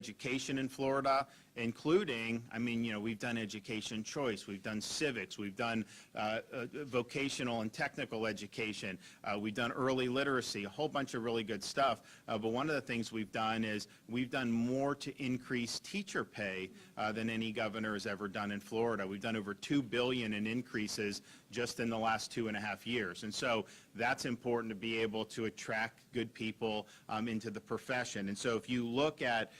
education in Florida, including, I mean, you know, we've done education choice, we've done civics, we've done vocational and technical education, we've done early literacy, a whole bunch of really good stuff. But one of the things we've done is we've done more to increase teacher pay than any governor has ever done in Florida. We've done over $2 billion in increases just in the last 2.5 years. And so that's important to be able to attract good people into the profession. And so if you look at,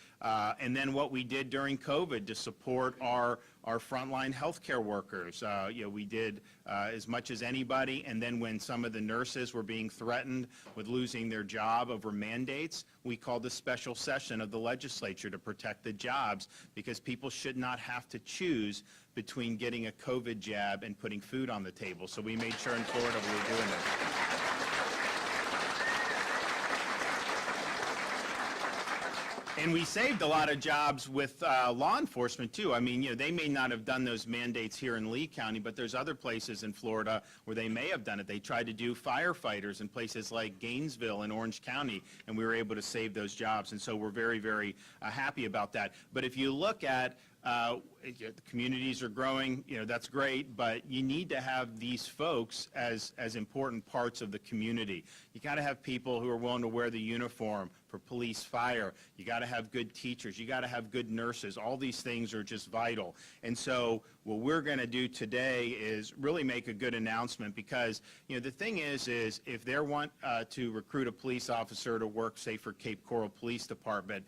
and then what we did during COVID to support our frontline healthcare workers, you know, we did as much as anybody. And then when some of the nurses were being threatened with losing their job over mandates, we called a special session of the legislature to protect the jobs, because people should not have to choose between getting a COVID jab and putting food on the table. So we made sure in Florida we were doing it. And we saved a lot of jobs with law enforcement, too. I mean, you know, they may not have done those mandates here in Lee County, but there's other places in Florida where they may have done it. They tried to do firefighters in places like Gainesville and Orange County, and we were able to save those jobs. And so we're very, very happy about that. But if you look at the communities are growing, you know, that's great, but you need to have these folks as important parts of the community. You got to have people who are willing to wear the uniform for police, fire. You got to have good teachers. You got to have good nurses. All these things are just vital. And so what we're going to do today is really make a good announcement, because, you know, the thing is if they want to recruit a police officer to work, say, for Cape Coral Police Department,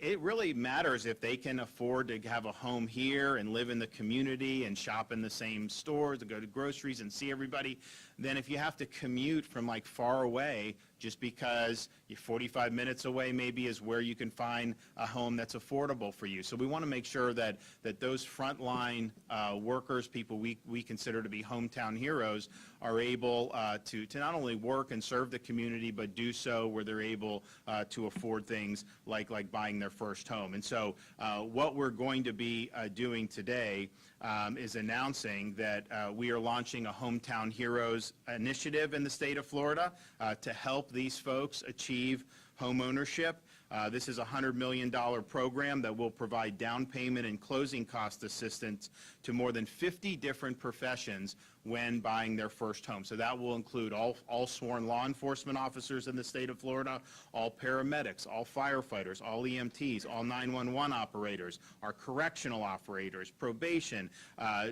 it really matters if they can afford to have a home here and live in the community and shop in the same stores and go to groceries and see everybody, than if you have to commute from like far away just because you're 45 minutes away maybe is where you can find a home that's affordable for you. So we want to make sure that those frontline workers, people we consider to be hometown heroes, are able to not only work and serve the community, but do so where they're able to afford things like buying their first home. And so what we're going to be doing today is announcing that we are launching a Hometown Heroes initiative in the state of Florida to help these folks achieve home ownership. This is a $100 million program that will provide down payment and closing cost assistance to more than 50 different professions when buying their first home. So that will include all sworn law enforcement officers in the state of Florida, all paramedics, all firefighters, all EMTs, all 911 operators, our correctional operators, probation,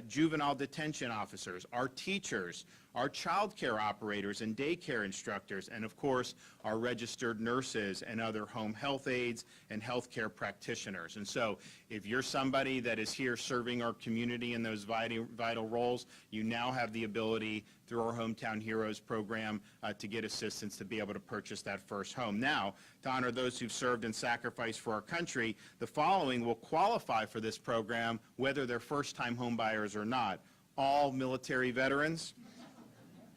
juvenile detention officers, our teachers, our child care operators and daycare instructors, and of course, our registered nurses and other home health aides and healthcare practitioners. And so if you're somebody that is here serving our community in those vital roles, you now have the ability through our Hometown Heroes program to get assistance to be able to purchase that first home. Now, to honor those who've served and sacrificed for our country, the following will qualify for this program, whether they're first-time home buyers or not. All military veterans,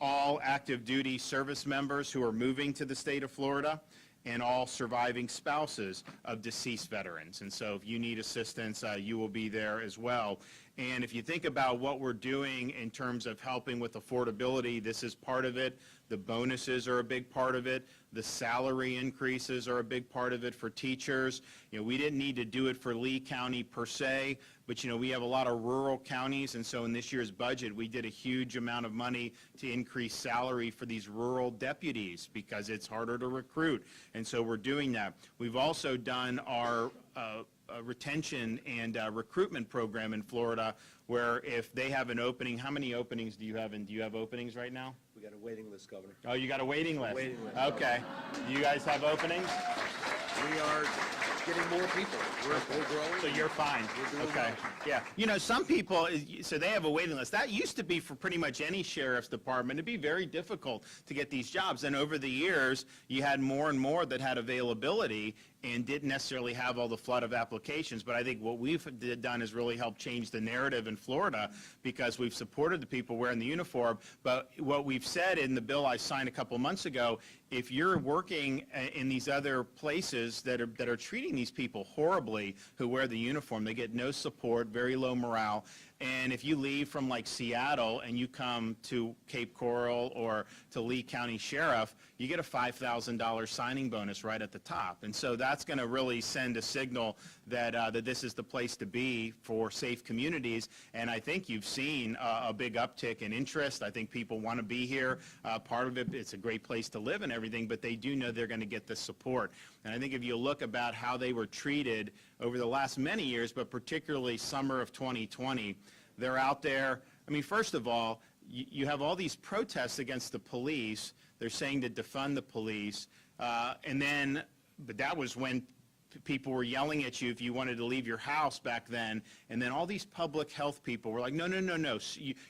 all active duty service members who are moving to the state of Florida, and all surviving spouses of deceased veterans. And so if you need assistance, you will be there as well. And if you think about what we're doing in terms of helping with affordability, this is part of it. The bonuses are a big part of it. The salary increases are a big part of it for teachers. You know, we didn't need to do it for Lee County per se, but you know, we have a lot of rural counties, and so in this year's budget, we did a huge amount of money to increase salary for these rural deputies because it's harder to recruit, and so we're doing that. We've also done our retention and recruitment program in Florida, where if they have an opening, how many openings do you have, and do you have openings right now? We got a waiting list, Governor. Oh, you got a waiting list? Waiting list. Okay. Do you guys have openings? We are getting more people. We're growing. So you're fine. We're doing Okay. well. Yeah. You know, some people, so they have a waiting list. That used to be for pretty much any sheriff's department. It'd be very difficult to get these jobs. And over the years, you had more and more that had availability and didn't necessarily have all the flood of applications. But I think what we've done is really help change the narrative in Florida, because we've supported the people wearing the uniform. But what we've said in the bill I signed a couple months ago, if you're working in these other places that are treating these people horribly who wear the uniform, they get no support, very low morale, And if you leave from like Seattle and you come to Cape Coral or to Lee County Sheriff, you get a $5,000 signing bonus right at the top. And so that's going to really send a signal that, that this is the place to be for safe communities. And I think you've seen a big uptick in interest. I think people want to be here. Part of it, it's a great place to live and everything, but they do know they're going to get the support. And I think if you look about how they were treated over the last many years, but particularly summer of 2020, they're out there. I mean, first of all, you have all these protests against the police. They're saying to defund the police. But that was when people were yelling at you if you wanted to leave your house back then. And then all these public health people were like, no, no, no, no.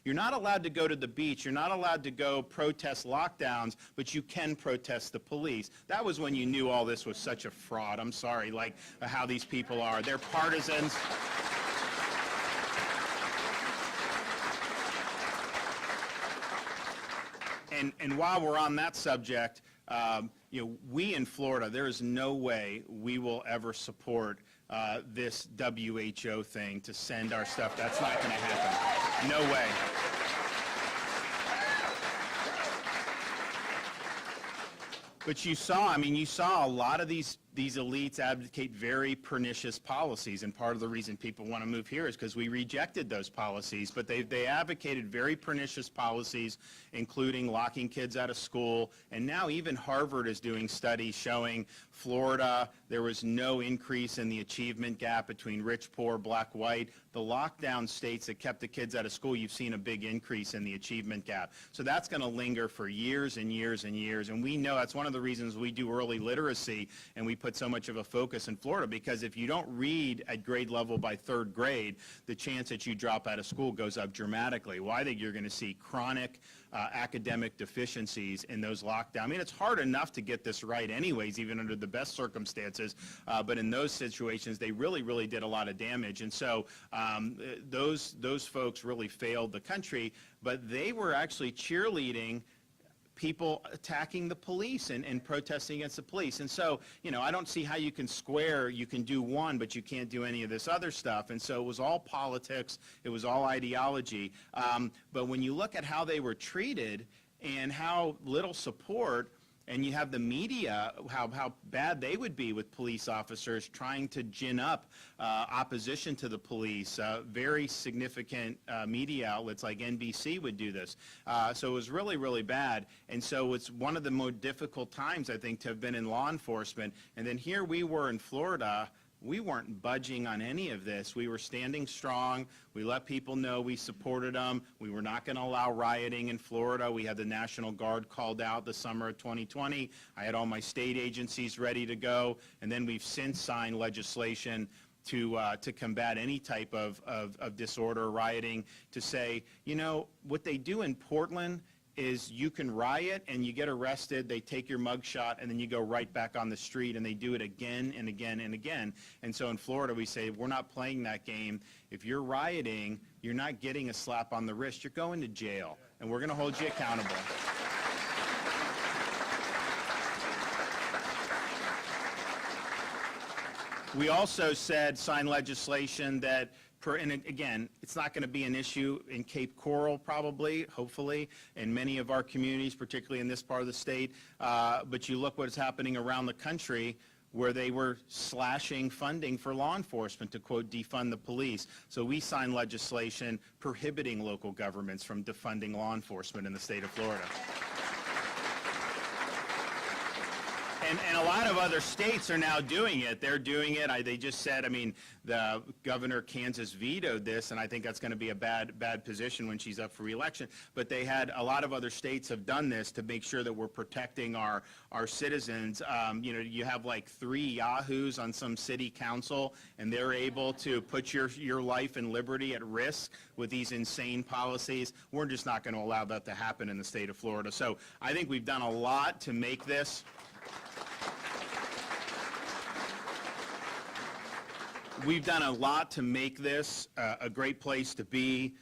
You're not allowed to go to the beach. You're not allowed to go protest lockdowns, but you can protest the police. That was when you knew all this was such a fraud. I'm sorry, like how these people are. They're partisans. And while we're on that subject, we in Florida, there is no way we will ever support this WHO thing to send our stuff. That's not going to happen. No way. But you saw a lot of these elites advocate very pernicious policies, and part of the reason people want to move here is because we rejected those policies. But they advocated very pernicious policies, including locking kids out of school, and now even Harvard is doing studies showing Florida, there was no increase in the achievement gap between rich, poor, black, white. The lockdown states that kept the kids out of school, you've seen a big increase in the achievement gap. So that's going to linger for years and years and years, and we know that's one of the reasons we do early literacy, and we put so much of a focus in Florida, because if you don't read at grade level by third grade, the chance that you drop out of school goes up dramatically. Well, I think you're going to see chronic academic deficiencies in those lockdowns. I mean, it's hard enough to get this right anyways, even under the best circumstances, but in those situations, they really, really did a lot of damage. And so those folks really failed the country, but they were actually cheerleading people attacking the police and protesting against the police. And so, I don't see how you can do one, but you can't do any of this other stuff. And so it was all politics, it was all ideology. But when you look at how they were treated and how little support, and you have the media, how bad they would be with police officers trying to gin up opposition to the police. Very significant media outlets like NBC would do this. So it was really, really bad. And so it's one of the more difficult times, I think, to have been in law enforcement. And then here we were in Florida. We weren't budging on any of this. We were standing strong. We let people know we supported them. We were not going to allow rioting in Florida. We had the National Guard called out the summer of 2020. I had all my state agencies ready to go. And then we've since signed legislation to combat any type of disorder or rioting, to say, what they do in Portland is you can riot and you get arrested, they take your mugshot, and then you go right back on the street, and they do it again and again and again. And so in Florida, we say, we're not playing that game. If you're rioting, you're not getting a slap on the wrist, you're going to jail, and we're going to hold you accountable. We also signed legislation that, and again, it's not going to be an issue in Cape Coral probably, hopefully, in many of our communities, particularly in this part of the state. But you look what's happening around the country, where they were slashing funding for law enforcement to, quote, defund the police. So we signed legislation prohibiting local governments from defunding law enforcement in the state of Florida. And a lot of other states are now doing it. They're doing it. They just said, the Governor Kansas vetoed this, and I think that's going to be a bad position when she's up for re-election. But a lot of other states have done this to make sure that we're protecting our citizens. You have like 3 yahoos on some city council, and they're able to put your life and liberty at risk with these insane policies. We're just not going to allow that to happen in the state of Florida. So I think we've done a lot to make this a great place to be.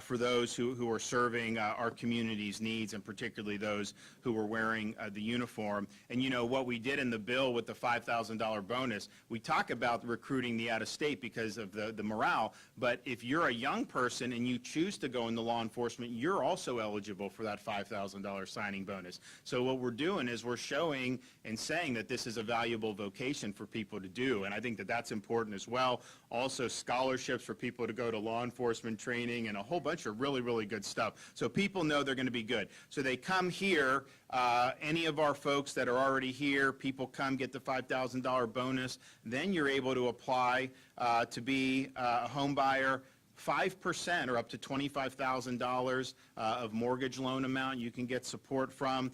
for those who are serving our community's needs, and particularly those who are wearing the uniform. And you know, what we did in the bill with the $5,000 bonus, we talk about recruiting the out-of-state because of the morale, but if you're a young person and you choose to go into law enforcement, you're also eligible for that $5,000 signing bonus. So what we're doing is we're showing and saying that this is a valuable vocation for people to do, and I think that that's important as well. Also, scholarships for people to go to law enforcement training and a whole bunch of really, really good stuff. So people know they're going to be good. So they come here, any of our folks that are already here, people come get the $5,000 bonus, then you're able to apply to be a home buyer. 5% or up to $25,000 of mortgage loan amount you can get support from.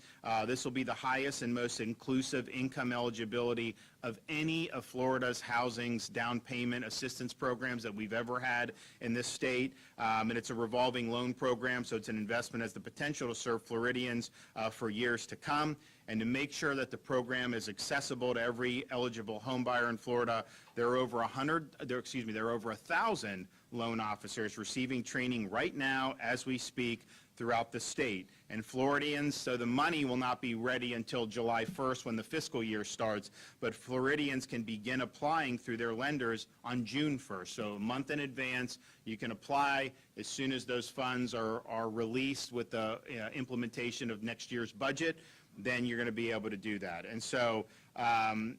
This will be the highest and most inclusive income eligibility of any of Florida's housing's down payment assistance programs that we've ever had in this state. And it's a revolving loan program, so it's an investment that has the potential to serve Floridians for years to come. And to make sure that the program is accessible to every eligible home buyer in Florida, there are over 1,000 loan officers receiving training right now as we speak throughout the state. And Floridians, so the money will not be ready until July 1st when the fiscal year starts, but Floridians can begin applying through their lenders on June 1st. So a month in advance, you can apply as soon as those funds are released with the implementation of next year's budget. Then you're going to be able to do that. And so of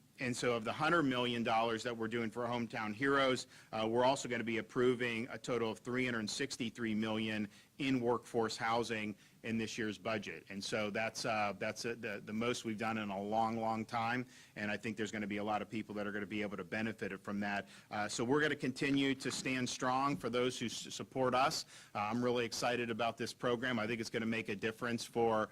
the $100 million that we're doing for Hometown Heroes, we're also going to be approving a total of $363 million in workforce housing in this year's budget. And so that's the most we've done in a long, long time. And I think there's going to be a lot of people that are going to be able to benefit from that. So we're going to continue to stand strong for those who support us. I'm really excited about this program. I think it's going to make a difference for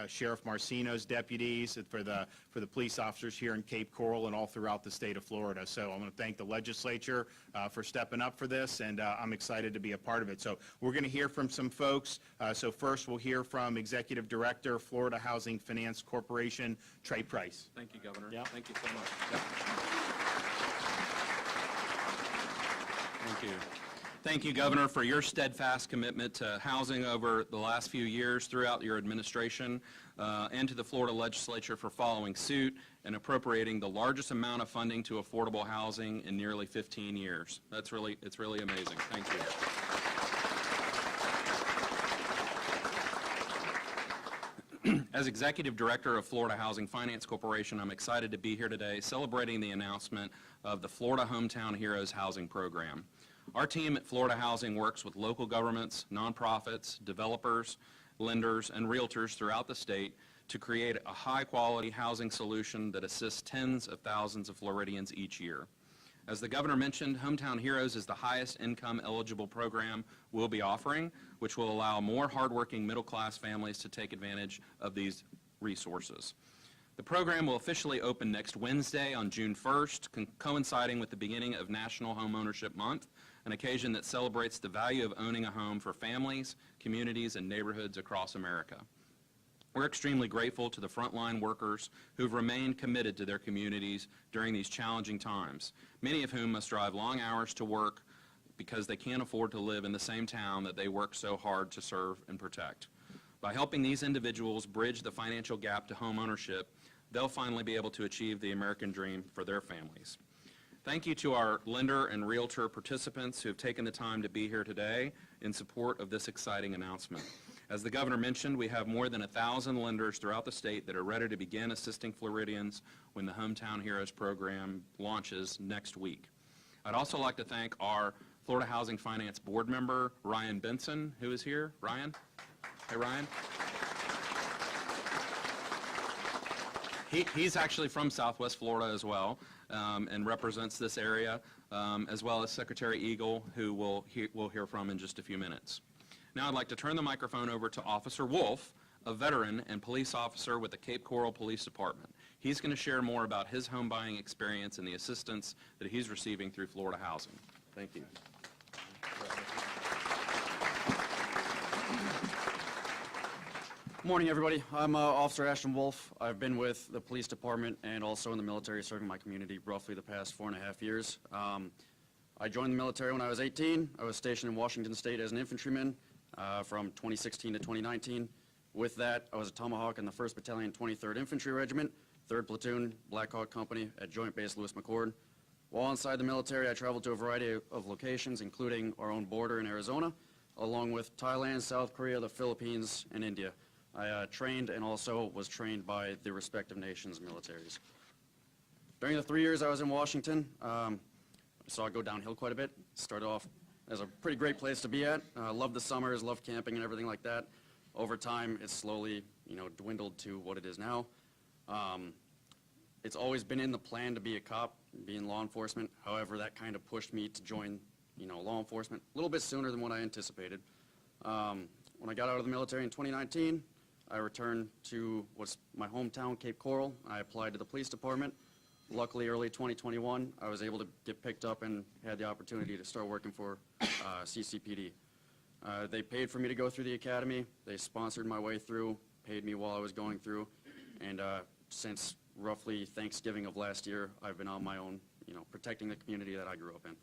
Sheriff Marcino's deputies, for the police officers here in Cape Coral and all throughout the state of Florida. So I want to thank the legislature for stepping up for this, and I'm excited to be a part of it. So we're going to hear from some folks. So first we'll hear from Executive Director, Florida Housing Finance Corporation, Trey Price. Thank you, Governor. Yeah. Thank you so much. Thank you. Thank you, Governor, for your steadfast commitment to housing over the last few years throughout your administration, and to the Florida legislature for following suit and appropriating the largest amount of funding to affordable housing in nearly 15 years. It's really amazing. Thank you. As Executive Director of Florida Housing Finance Corporation, I'm excited to be here today celebrating the announcement of the Florida Hometown Heroes Housing Program. Our team at Florida Housing works with local governments, nonprofits, developers, lenders, and realtors throughout the state to create a high-quality housing solution that assists tens of thousands of Floridians each year. As the Governor mentioned, Hometown Heroes is the highest income eligible program we'll be offering, which will allow more hardworking middle-class families to take advantage of these resources. The program will officially open next Wednesday on June 1st, coinciding with the beginning of National Homeownership Month, an occasion that celebrates the value of owning a home for families, communities, and neighborhoods across America. We're extremely grateful to the frontline workers who've remained committed to their communities during these challenging times, many of whom must drive long hours to work because they can't afford to live in the same town that they work so hard to serve and protect. By helping these individuals bridge the financial gap to home ownership, they'll finally be able to achieve the American dream for their families. Thank you to our lender and realtor participants who have taken the time to be here today in support of this exciting announcement. As the Governor mentioned, we have more than 1,000 lenders throughout the state that are ready to begin assisting Floridians when the Hometown Heroes program launches next week. I'd also like to thank our Florida Housing Finance Board member, Ryan Benson, who is here. Ryan? Hey, Ryan. He's actually from Southwest Florida as well, and represents this area, as well as Secretary Eagle, who we'll hear from in just a few minutes. Now I'd like to turn the microphone over to Officer Wolf, a veteran and police officer with the Cape Coral Police Department. He's going to share more about his home buying experience and the assistance that he's receiving through Florida Housing. Thank you. Good morning, everybody. I'm Officer Ashton Wolf. I've been with the police department and also in the military serving my community roughly the past 4.5 years. I joined the military when I was 18. I was stationed in Washington State as an infantryman from 2016 to 2019. With that, I was a Tomahawk in the 1st Battalion, 23rd Infantry Regiment, 3rd Platoon, Black Hawk Company at Joint Base Lewis McChord. While inside the military, I traveled to a variety of locations, including our own border in Arizona, along with Thailand, South Korea, the Philippines, and India. I trained and also was trained by the respective nations' militaries. During the 3 years I was in Washington, I saw it go downhill quite a bit. Started off as a pretty great place to be at. Loved the summers, loved camping and everything like that. Over time, it's slowly, dwindled to what it is now. It's always been in the plan to be a cop, be in law enforcement. However, that kind of pushed me to join, law enforcement a little bit sooner than what I anticipated. When I got out of the military in 2019, I returned to what's my hometown, Cape Coral. I applied to the police department. Luckily, early 2021, I was able to get picked up and had the opportunity to start working for CCPD. They paid for me to go through the academy. They sponsored my way through, paid me while I was going through, and since roughly Thanksgiving of last year, I've been on my own, protecting the community that I grew up in.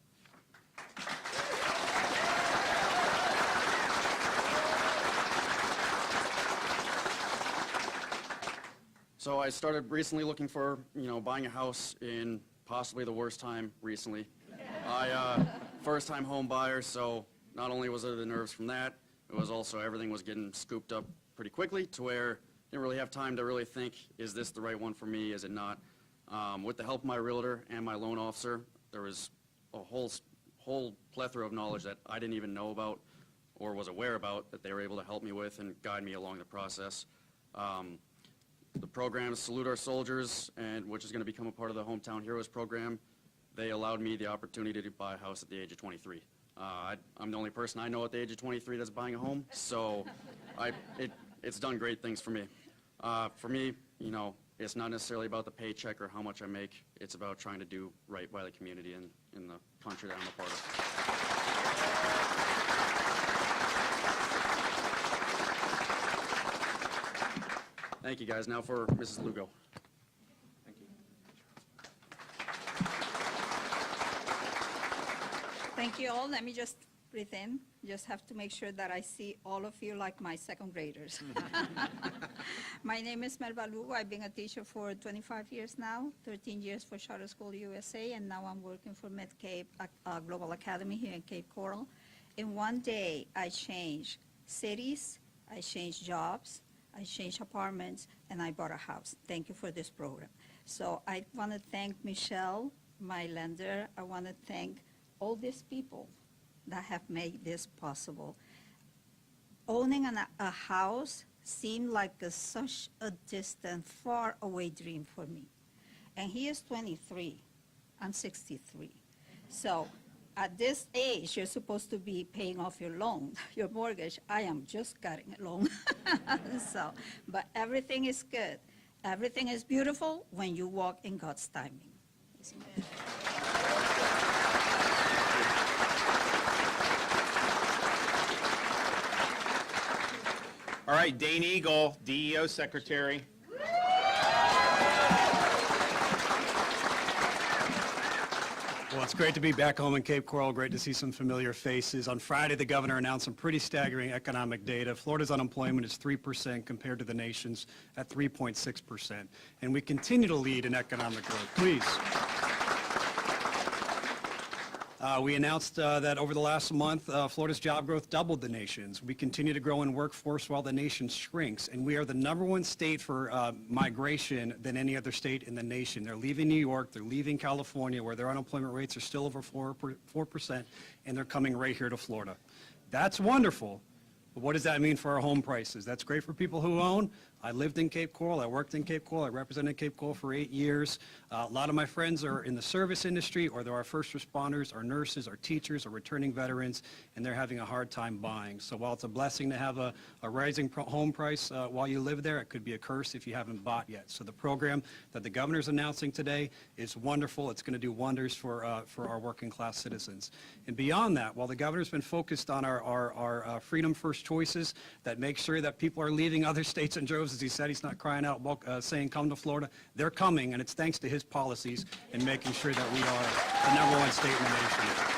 So I started recently looking for, buying a house in possibly the worst time recently. First-time home buyer, so not only was it the nerves from that, it was also everything was getting scooped up pretty quickly to where I didn't really have time to really think, is this the right one for me, is it not? With the help of my realtor and my loan officer, there was a whole plethora of knowledge that I didn't even know about or was aware about that they were able to help me with and guide me along the process. The program, Salute Our Soldiers, and which is going to become a part of the Hometown Heroes program, they allowed me the opportunity to buy a house at the age of 23. I'm the only person I know at the age of 23 that's buying a home, so it's done great things for me. For me, it's not necessarily about the paycheck or how much I make. It's about trying to do right by the community and in the country that I'm a part of. Thank you, guys. Now for Mrs. Lugo. Thank you. Thank you all. Let me just breathe in. Just have to make sure that I see all of you like my second graders. My name is Melba Lugo. I've been a teacher for 25 years now, 13 years for Charter School USA, and now I'm working for MidCape Global Academy here in Cape Coral. In one day, I changed cities, I changed jobs, I changed apartments, and I bought a house. Thank you for this program. So I want to thank Michelle, my lender. I want to thank all these people that have made this possible. Owning a house seemed like such a distant, far away dream for me. And he is 23. I'm 63. So at this age, you're supposed to be paying off your loan, your mortgage. I am just getting a loan. So, but everything is good. Everything is beautiful when you walk in God's timing. All right, Dane Eagle, DEO Secretary. Well, it's great to be back home in Cape Coral. Great to see some familiar faces. On Friday, the governor announced some pretty staggering economic data. Florida's unemployment is 3% compared to the nation's at 3.6%. And we continue to lead in economic growth. Please. We announced that over the last month, Florida's job growth doubled the nation's. We continue to grow in workforce while the nation shrinks, and we are the #1 state for migration than any other state in the nation. They're leaving New York, they're leaving California, where their unemployment rates are still over 4%, and they're coming right here to Florida. That's wonderful. But what does that mean for our home prices? That's great for people who own. I lived in Cape Coral. I worked in Cape Coral. I represented Cape Coral for 8 years. A lot of my friends are in the service industry, or they're our first responders, our nurses, our teachers, or returning veterans, and they're having a hard time buying. So while it's a blessing to have a rising home price while you live there, it could be a curse if you haven't bought yet. So the program that the governor's announcing today is wonderful. It's going to do wonders for our working class citizens. And beyond that, while the governor's been focused on our freedom first choices that make sure that people are leaving other states in droves knows, as he said, he's not crying out, saying come to Florida. They're coming, and it's thanks to his policies in making sure that we are the #1 state in the nation.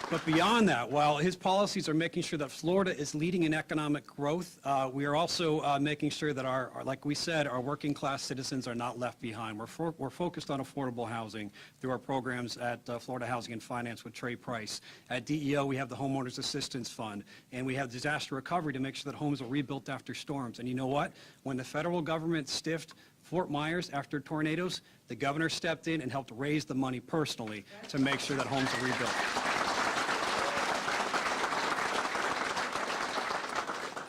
But beyond that, while his policies are making sure that Florida is leading in economic growth, we are also making sure that like we said, our working class citizens are not left behind. We're focused on affordable housing through our programs at Florida Housing and Finance with Trey Price. At DEO, we have the Homeowners Assistance Fund, and we have disaster recovery to make sure that homes are rebuilt after storms. And you know what? When the federal government stiffed Fort Myers after tornadoes, the governor stepped in and helped raise the money personally to make sure that homes are rebuilt.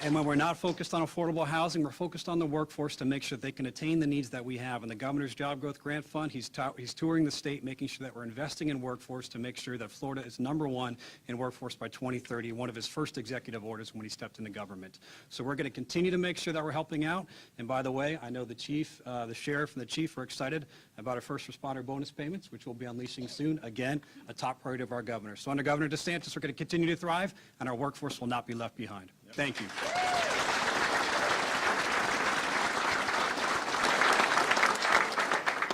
And when we're not focused on affordable housing, we're focused on the workforce to make sure that they can attain the needs that we have. And the Governor's Job Growth Grant Fund, he's touring the state, making sure that we're investing in workforce to make sure that Florida is #1 in workforce by 2030, one of his first executive orders when he stepped into government. So we're going to continue to make sure that we're helping out. And by the way, I know the chief, the sheriff, and the chief are excited about our first responder bonus payments, which we'll be unleashing soon. Again, a top priority of our governor. So under Governor DeSantis, we're going to continue to thrive, and our workforce will not be left behind. Thank you.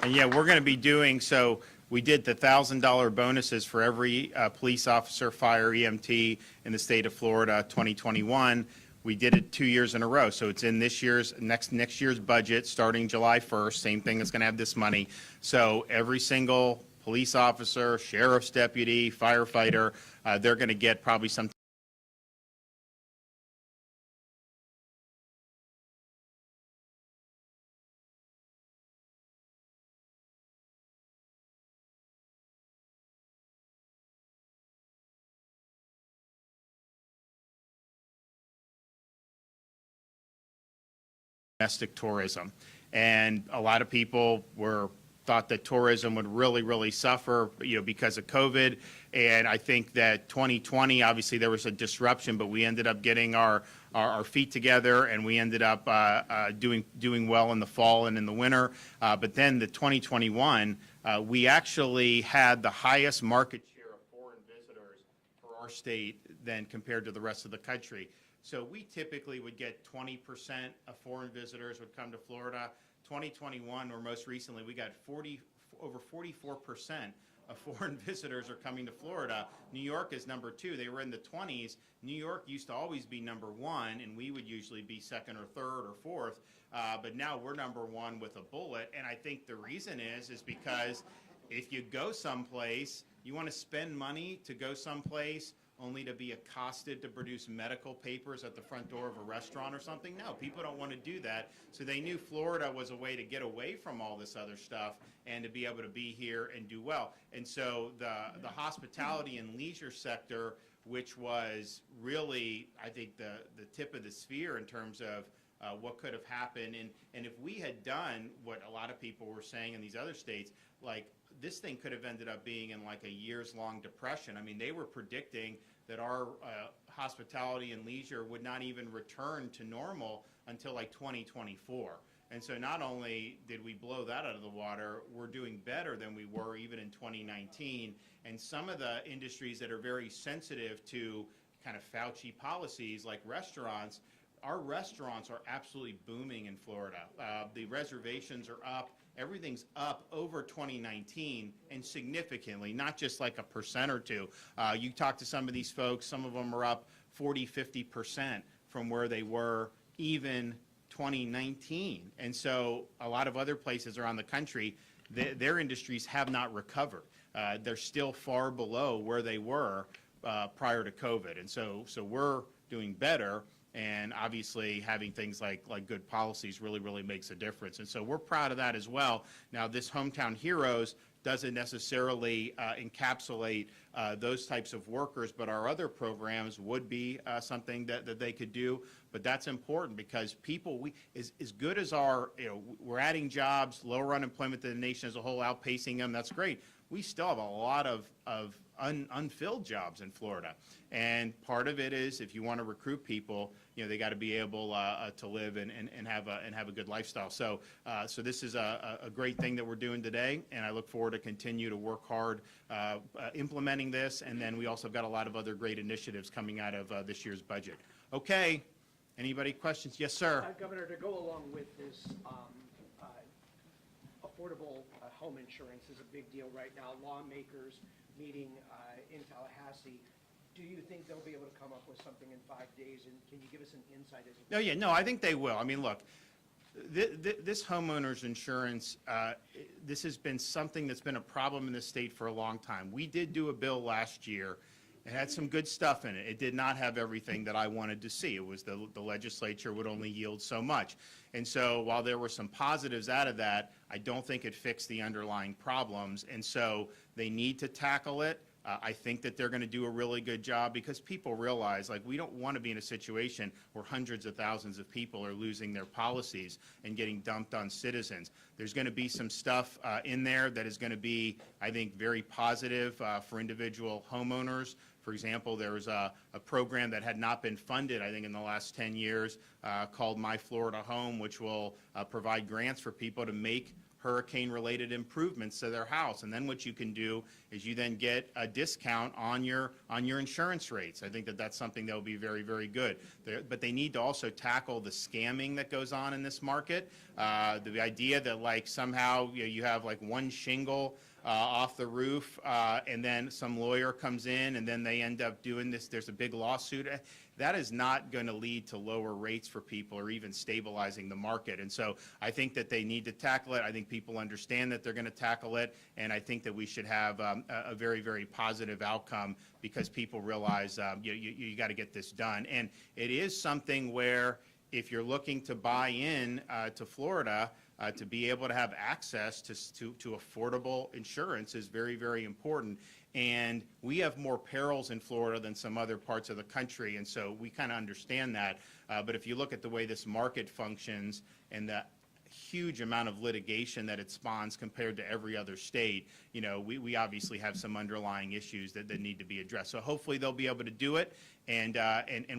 And yeah, we're going to be doing, so we did the $1,000 bonuses for every police officer, fire, EMT in the state of Florida, 2021. We did it 2 years in a row. So it's in this year's, next year's budget, starting July 1st, same thing that's going to have this money. So every single police officer, sheriff's deputy, firefighter, they're going to get probably some domestic tourism. And a lot of people thought that tourism would really suffer, because of COVID. And I think that 2020, obviously there was a disruption, but we ended up getting our feet together, and we ended up doing well in the fall and in the winter. But then the 2021, we actually had the highest market share of foreign visitors for our state than compared to the rest of the country. So we typically would get 20% of foreign visitors would come to Florida. 2021, or most recently, we got over 44% of foreign visitors are coming to Florida. New York is #2. They were in the 20s. New York used to always be #1, and we would usually be second or third or fourth. But now we're #1 with a bullet. And I think the reason is because if you go someplace, you want to spend money to go someplace only to be accosted to produce medical papers at the front door of a restaurant or something? No, people don't want to do that. So they knew Florida was a way to get away from all this other stuff and to be able to be here and do well. And so the hospitality and leisure sector, which was really, I think, the tip of the sphere in terms of what could have happened. And if we had done what a lot of people were saying in these other states, like this thing could have ended up being in like a years-long depression. I mean, they were predicting that our hospitality and leisure would not even return to normal until like 2024. And so not only did we blow that out of the water, we're doing better than we were even in 2019. And some of the industries that are very sensitive to kind of Fauci policies, like restaurants, our restaurants are absolutely booming in Florida. The reservations are up. Everything's up over 2019 and significantly, not just like a percent or two. You talk to some of these folks, some of them are up 40, 50% from where they were even 2019. And so a lot of other places around the country, their industries have not recovered. They're still far below where they were prior to COVID. And so we're doing better. And obviously having things like good policies really makes a difference. And so we're proud of that as well. Now, this Hometown Heroes doesn't necessarily encapsulate those types of workers, but our other programs would be something that they could do. But that's important because people, as good as we're adding jobs, lower unemployment than the nation as a whole, outpacing them, that's great. We still have a lot of unfilled jobs in Florida. And part of it is if you want to recruit people, they got to be able to live and have a good lifestyle. So this is a great thing that we're doing today, and I look forward to continue to work hard implementing this. And then we also have got a lot of other great initiatives coming out of this year's budget. Okay, anybody questions? Yes, sir. Governor, to go along with this, affordable home insurance is a big deal right now. Lawmakers meeting in Tallahassee. Do you think they'll be able to come up with something in 5 days? And can you give us an insight as to? No, yeah, no, I think they will. I mean, look, this homeowners insurance, this has been something that's been a problem in the state for a long time. We did do a bill last year. It had some good stuff in it. It did not have everything that I wanted to see. It was the legislature would only yield so much. And so while there were some positives out of that, I don't think it fixed the underlying problems. And so they need to tackle it. I think that they're going to do a really good job because people realize, like, we don't want to be in a situation where hundreds of thousands of people are losing their policies and getting dumped on citizens. There's going to be some stuff in there that is going to be, I think, very positive for individual homeowners. For example, there was a program that had not been funded, I think, in the last 10 years called My Florida Home, which will provide grants for people to make hurricane-related improvements to their house. And then what you can do is you then get a discount on your insurance rates. I think that that's something that will be very, very good. But they need to also tackle the scamming that goes on in this market. The idea that, like, somehow you have like one shingle off the roof and then some lawyer comes in and then they end up doing this, there's a big lawsuit. That is not going to lead to lower rates for people or even stabilizing the market. And so I think that they need to tackle it. I think people understand that they're going to tackle it. And I think that we should have a very, very positive outcome because people realize you got to get this done. And it is something where if you're looking to buy in to Florida, to be able to have access to affordable insurance is very, very important. And we have more perils in Florida than some other parts of the country, and so we kind of understand that. But if you look at the way this market functions and the huge amount of litigation that it spawns compared to every other state, we obviously have some underlying issues that need to be addressed. So hopefully they'll be able to do it, and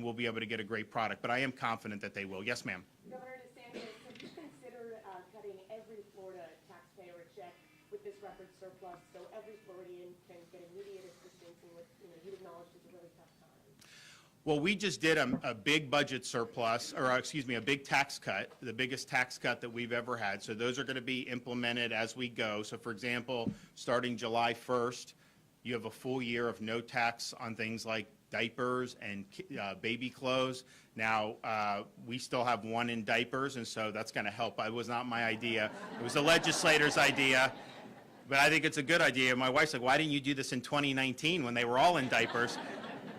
we'll be able to get a great product. But I am confident that they will. Yes, ma'am. Governor DeSantis, have you considered cutting every Florida taxpayer a check with this record surplus so every Floridian can get immediate assistance in what you'd acknowledge is a really tough time? Well, we just did a big budget surplus, or excuse me, a big tax cut, the biggest tax cut that we've ever had. So those are going to be implemented as we go. So for example, starting July 1st, you have a full year of no tax on things like diapers and baby clothes. Now, we still have one in diapers, and so that's going to help. It was not my idea. It was the legislator's idea. But I think it's a good idea. My wife's like, why didn't you do this in 2019 when they were all in diapers?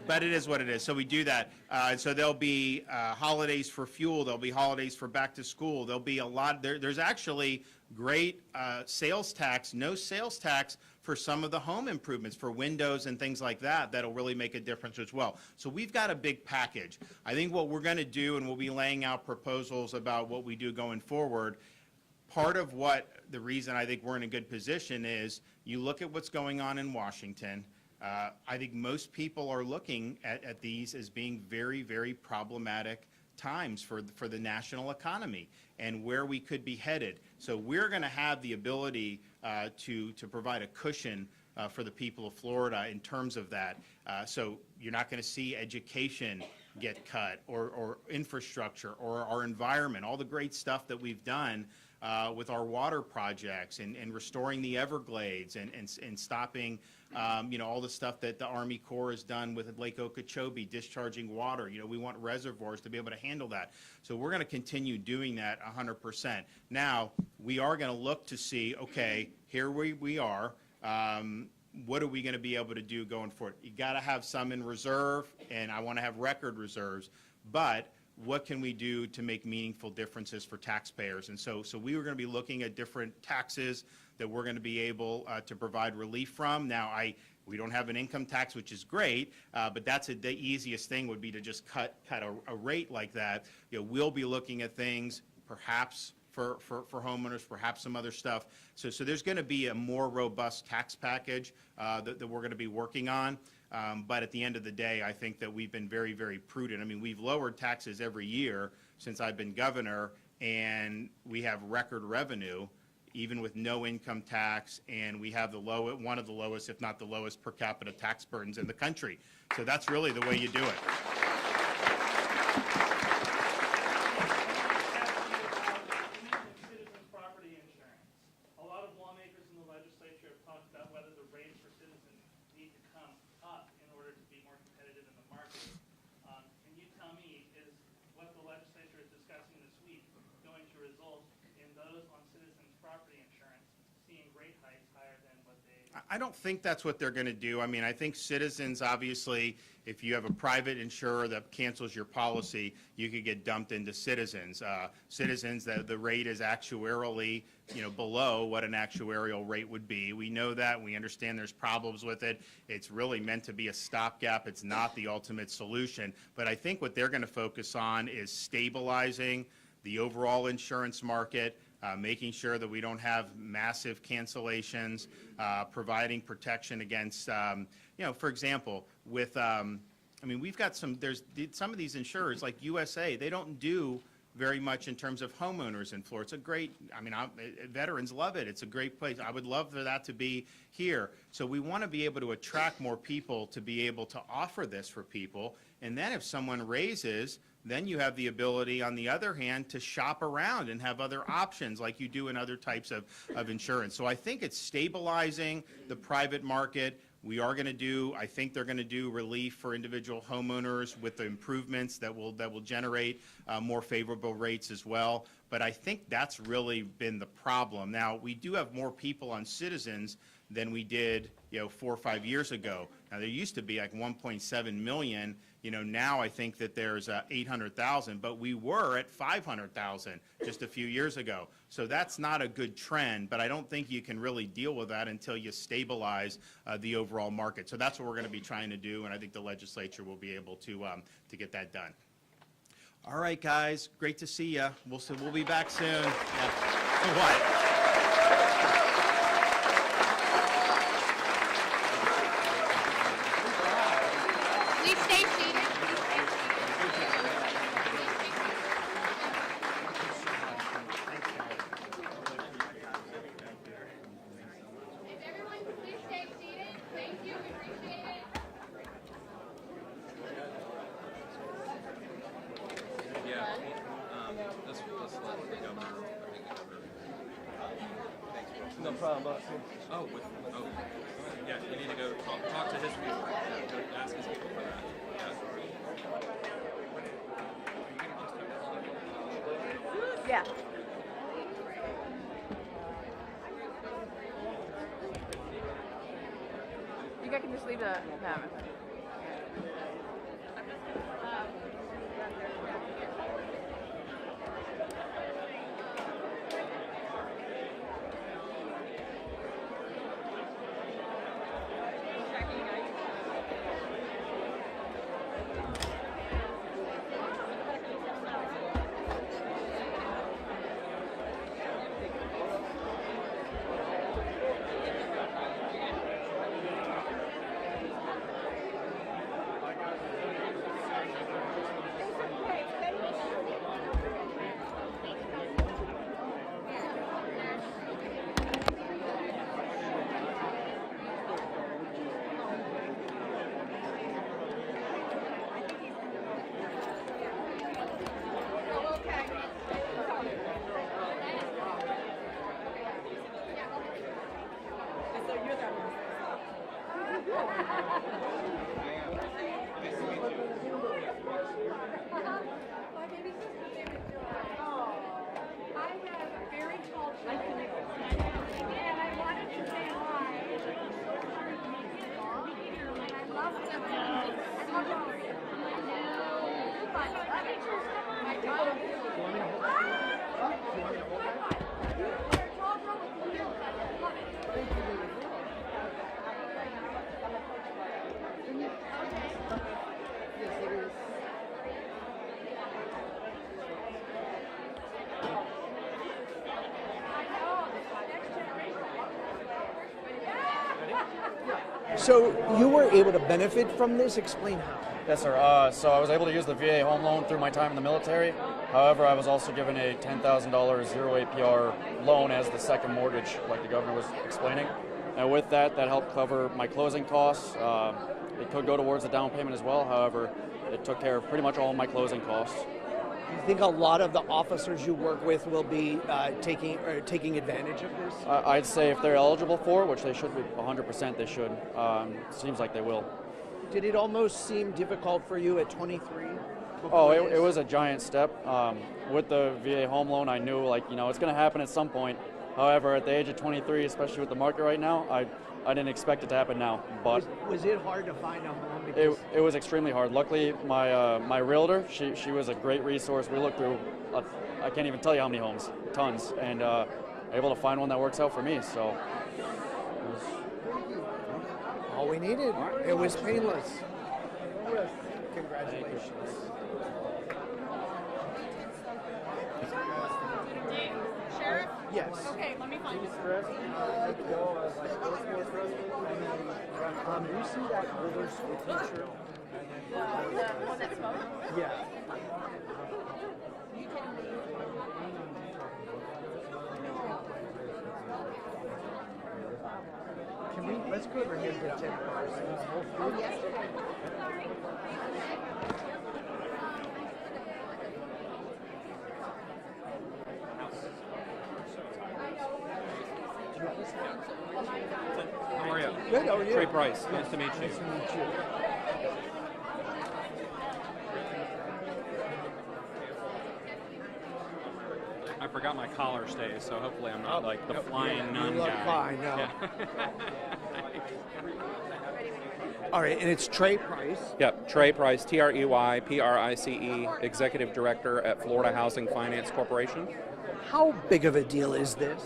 But it is what it is. So we do that. So there'll be holidays for fuel. There'll be holidays for back to school. There'll be a lot. There's actually great sales tax, no sales tax for some of the home improvements, for windows and things like that, that'll really make a difference as well. So we've got a big package. I think what we're going to do, and we'll be laying out proposals about what we do going forward. Part of the reason I think we're in a good position is you look at what's going on in Washington. I think most people are looking at these as being very, very problematic times for the national economy and where we could be headed. So we're going to have the ability to provide a cushion for the people of Florida in terms of that. So you're not going to see education get cut or infrastructure or our environment, all the great stuff that we've done with our water projects and restoring the Everglades and stopping all the stuff that the Army Corps has done with Lake Okeechobee, discharging water. We want reservoirs to be able to handle that. So we're going to continue doing that 100%. Now, we are going to look to see, okay, here we are. What are we going to be able to do going forward? You got to have some in reserve, and I want to have record reserves. But what can we do to make meaningful differences for taxpayers? And so we were going to be looking at different taxes that we're going to be able to provide relief from. Now, we don't have an income tax, which is great, but that's the easiest thing would be to just cut a rate like that. We'll be looking at things perhaps for homeowners, perhaps some other stuff. So there's going to be a more robust tax package that we're going to be working on. But at the end of the day, I think that we've been very, very prudent. I mean, we've lowered taxes every year since I've been governor, and we have record revenue, even with no income tax, and we have one of the lowest, if not the lowest, per capita tax burdens in the country. So that's really the way you do it. I don't think that's what they're going to do. I mean, I think Citizens, obviously, if you have a private insurer that cancels your policy, you could get dumped into Citizens. Citizens, the rate is actuarially, below what an actuarial rate would be. We know that. We understand there's problems with it. It's really meant to be a stopgap. It's not the ultimate solution. But I think what they're going to focus on is stabilizing the overall insurance market, making sure that we don't have massive cancellations, providing protection against, for example, with, we've got some of these insurers like USA, they don't do very much in terms of homeowners in Florida. It's a great, veterans love it. It's a great place. I would love for that to be here. So we want to be able to attract more people to be able to offer this for people. And then if someone raises, then you have the ability, on the other hand, to shop around and have other options like you do in other types of insurance. So I think it's stabilizing the private market. I think they're going to do relief for individual homeowners with the improvements that will generate more favorable rates as well. But I think that's really been the problem. Now, we do have more people on Citizens than we did, 4 or 5 years ago. Now, there used to be like 1.7 million. Now I think that there's 800,000, but we were at 500,000 just a few years ago. So that's not a good trend, but I don't think you can really deal with that until you stabilize the overall market. So that's what we're going to be trying to do, and I think the legislature will be able to get that done. All right, guys, great to see you. We'll be back soon. Yeah. What? Please stay seated. If everyone could please stay seated, thank you, we appreciate it. Yeah, let's let the governor. No problem, boss. Oh, yeah, you need to go talk to his people. Go ask his people for that. Yeah. You guys can just leave the So you were able to benefit from this? Explain how. Yes, sir. So I was able to use the VA home loan through my time in the military. However, I was also given a $10,000 zero APR loan as the second mortgage, like the governor was explaining. And with that, that helped cover my closing costs. It could go towards the down payment as well. However, it took care of pretty much all of my closing costs. Do you think a lot of the officers you work with will be taking advantage of this? I'd say if they're eligible for it, which they should be, 100% they should. Seems like they will. Did it almost seem difficult for you at 23? Oh, it was a giant step. With the VA home loan, I knew, it's going to happen at some point. However, at the age of 23, especially with the market right now, I didn't expect it to happen now. But Was it hard to find a home? Because it was extremely hard. Luckily, my realtor, she was a great resource. We looked through, I can't even tell you how many homes, tons, and able to find one that works out for me. So all we needed, it was painless. Congratulations. Sheriff? Yes. Okay, let me find it. You see that older school teacher? The one that smoked? Yeah. Let's go over here and get 10 cars. Oh, yes. How are you? Good, how are you? Trey Price. Nice to meet you. Nice to meet you. I forgot my collar stays, so hopefully I'm not like the Nope, flying nun you look guy. fine, no. All right, and it's Trey Price. Yep, Trey Price, Trey, Executive Director at Florida Housing Finance Corporation. How big of a deal is this?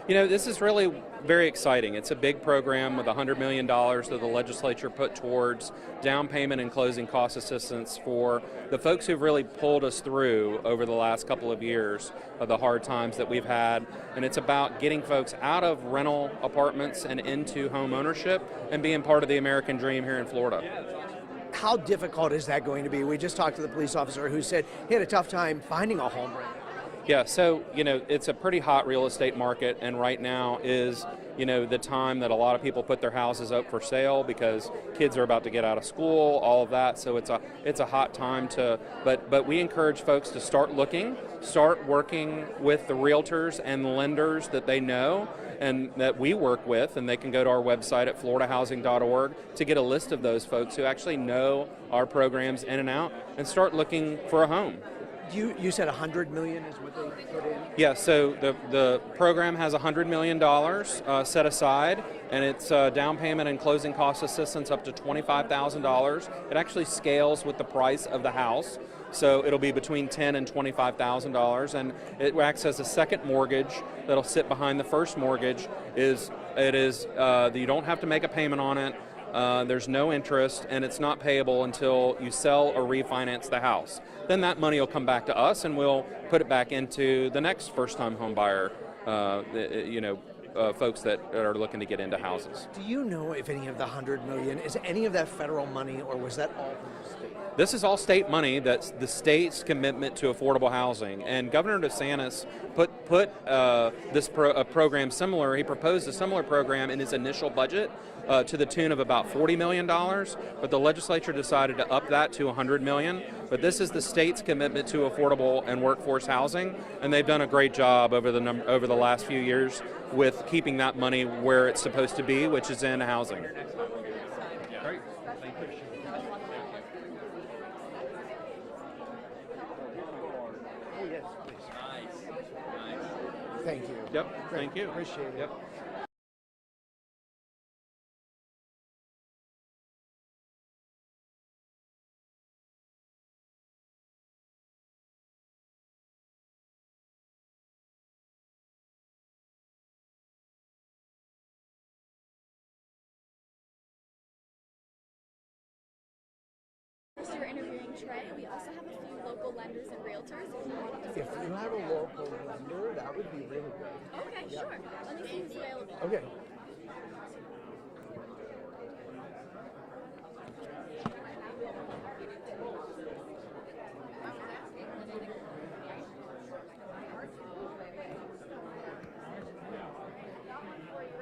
You know, this is really very exciting. It's a big program with $100 million that the legislature put towards down payment and closing cost assistance for the folks who've really pulled us through over the last couple of years of the hard times that we've had. And it's about getting folks out of rental apartments and into home ownership and being part of the American dream here in Florida. How difficult is that going to be? We just talked to the police officer who said he had a tough time finding a home right now. Yeah, so, you know, it's a pretty hot real estate market, and right now is, you know, the time that a lot of people put their houses up for sale because kids are about to get out of school, all of that, so it's a hot time to, but we encourage folks to start looking, start working with the realtors and the lenders that they know and that we work with, and they can go to our website at floridahousing.org to get a list of those folks who actually know our programs in and out and start looking for a home. You said $100 million is what they put in? Yeah, so the program has $100 million set aside, and it's down payment and closing cost assistance up to $25,000. It actually scales with the price of the house, so it'll be between $10,000 and $25,000, and it acts as a second mortgage that'll sit behind the first mortgage. You don't have to make a payment on it. There's no interest, and it's not payable until you sell or refinance the house. Then that money will come back to us, and we'll put it back into the next first-time home buyer, folks that are looking to get into houses. Do you know if any of the $100 million, is any of that federal money, or was that all from the state? This is all state money. That's the state's commitment to affordable housing. And Governor DeSantis put this program similar. He proposed a similar program in his initial budget to the tune of about $40 million. But the legislature decided to up that to $100 million. But this is the state's commitment to affordable and workforce housing, and they've done a great job over the last few years with keeping that money where it's supposed to be, which is in housing. Great. Thank you. Oh, yes, please. Nice. Thank you. Yep, thank you. Appreciate it. Yep. You're interviewing Trey. We also have a few local lenders and realtors. If you have a local lender, that would be really good. Okay, sure. Let me see who's available. Okay.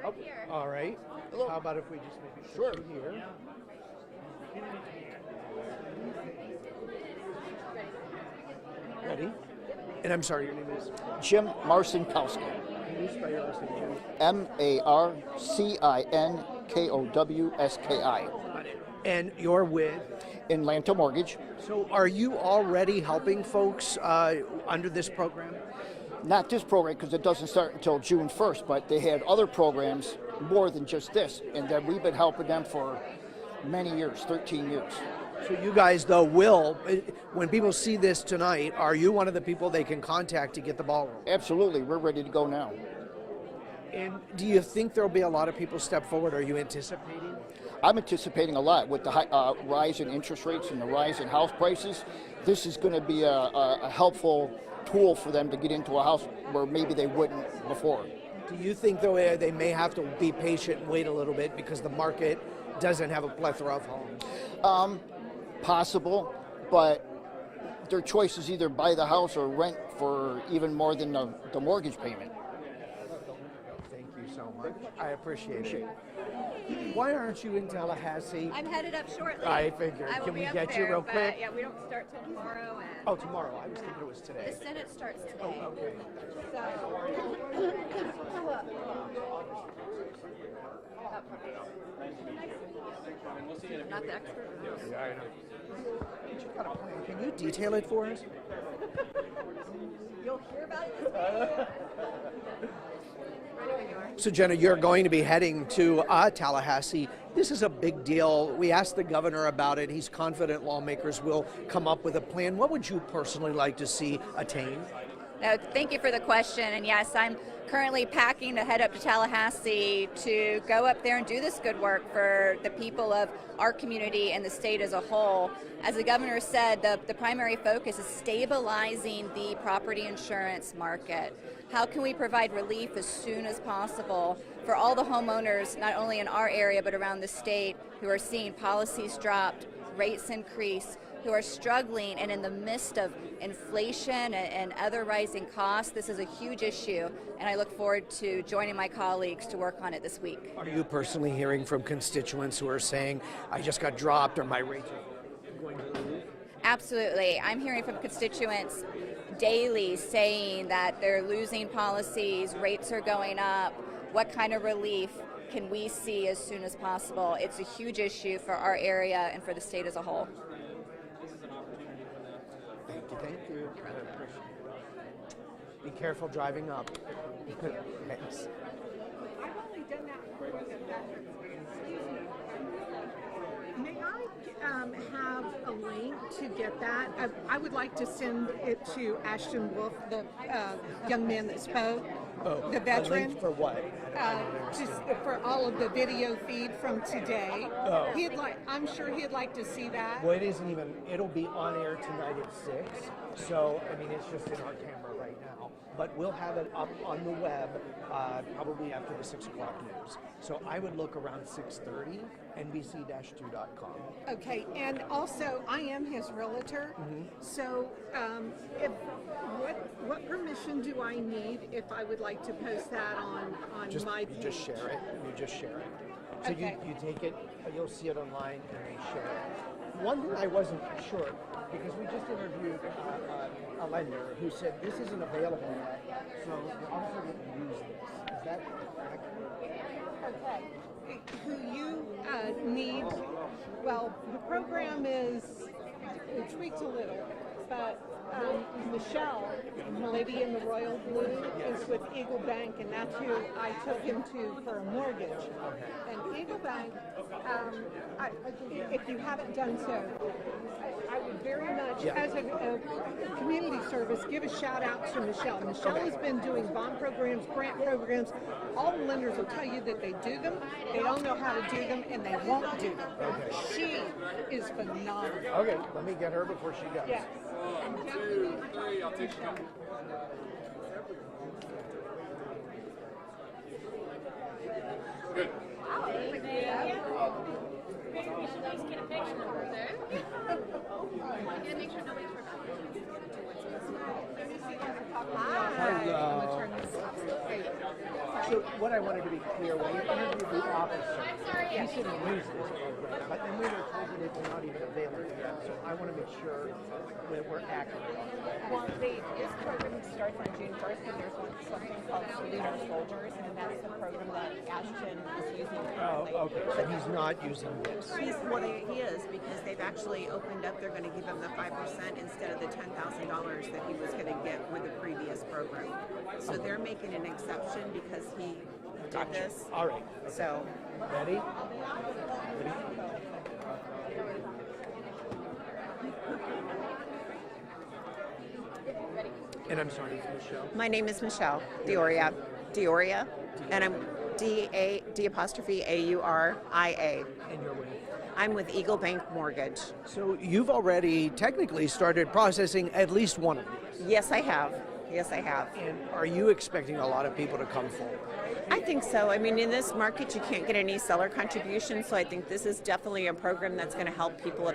Oh, all right. How about if we just maybe put you here? Ready? And I'm sorry, your name is? Jim Marcinkowski. Can you spell your last name, Jim? Marcinkowski. And you're with? Atlanta Mortgage. So are you already helping folks under this program? not this program because it doesn't start until June 1st, but they had other programs more than just this, and that we've been helping them for many years, 13 years. So you guys, though, will, when people see this tonight, are you one of the people they can contact to get the ball rolling? Absolutely, we're ready to go now. And do you think there'll be a lot of people step forward? Are you anticipating? I'm anticipating a lot with the high, rise in interest rates and the rise in house prices. This is going to be a helpful tool for them to get into a house where maybe they wouldn't before. Do you think, though, they may have to be patient and wait a little bit because the market doesn't have a plethora of homes? Possible, but their choice is either buy the house or rent for even more than the mortgage payment. Thank you so much. I appreciate it. Why aren't you in Tallahassee? I'm headed up shortly. I figured. I will Can we be up get you there, real but, quick? Yeah, we don't start till tomorrow. And Oh, tomorrow. I was thinking it was today. the Senate starts today. Oh, okay. Not the expert. Yeah, I know. But you got a plan. Can you detail it for us? You'll hear about it. So, Jenna, you're going to be heading to Tallahassee. This is a big deal. We asked the governor about it. He's confident lawmakers will come up with a plan. What would you personally like to see attained? No, thank you for the question. And yes, I'm currently packing to head up to Tallahassee to go up there and do this good work for the people of our community and the state as a whole. As the governor said, the primary focus is stabilizing the property insurance market. How can we provide relief as soon as possible for all the homeowners, not only in our area but around the state, who are seeing policies dropped, rates increase, who are struggling, and in the midst of inflation and other rising costs, this is a huge issue, and I look forward to joining my colleagues to work on it this week. Are you personally hearing from constituents who are saying, I just got dropped or my rates are going to the roof? Absolutely. I'm hearing from constituents daily saying that they're losing policies, rates are going up. What kind of relief can we see as soon as possible? It's a huge issue for our area and for the state as a whole. Thank you. I appreciate it. Be careful driving up. Thanks. I've only done that for excuse me. May I have a link to get that? I would like to send it to Ashton Wolf, the young man that spoke, the veteran. A link for what? Just for all of the video feed from today. Oh. I'm sure he'd like to see that. Well, it isn't even, it'll be on air tonight at 6. So, I mean, it's just in our camera right now. But we'll have it up on the web probably after the 6 o'clock news. So I would look around 6:30, NBC-2.com. Okay, and also I am his realtor. So, what permission do I need if I would like to post that on my page? Just share it. You just share it. So Okay. you take it, you'll see it online, and they share it. One thing I wasn't sure, because we just interviewed a lender who said this isn't available yet, so the officer didn't use this. Is that accurate? Okay. Who you need, well, the program is tweaked a little, but Michelle, the lady in the royal blue, is with Eagle Bank, and that's who I took him to for a mortgage. And Eagle Bank, if you haven't done so, I would very much, as a community service, give a shout out to Michelle. Michelle has been doing bond programs, grant programs. All the lenders will tell you that they do them, they don't know how to do them, and they won't do them. She is phenomenal. Okay, let me get her before she goes. Yes. 1, 2, 3, I'll take you. Good. Wow, that's like let's get a picture of her. I want to make sure nobody's So what I wanted to be clear, when you interviewed the officer, he said he used this program, but then we were told that it's not even available yet. So I want to make sure that we're accurate on that. Well, this program starts on June 1st, and there's something called Salute Our Soldiers, and that's the program that Ashton is using currently. Oh, okay. So he's not using this. He is, because they've actually opened up, they're going to give him the 5% instead of the $10,000 that he was going to get with the previous program. So they're making an exception because he did this. All right. So, Ready? Ready? And I'm sorry, it's Michelle. my name is Michelle Dioria, and I'm D-A-U-R-I-A. And you're with? I'm with Eagle Bank Mortgage. So you've already technically started processing at least one of these. Yes, I have. Yes, I have. And are you expecting a lot of people to come forward? I think so. I mean, in this market, you can't get any seller contributions, so I think this is definitely a program that's going to help people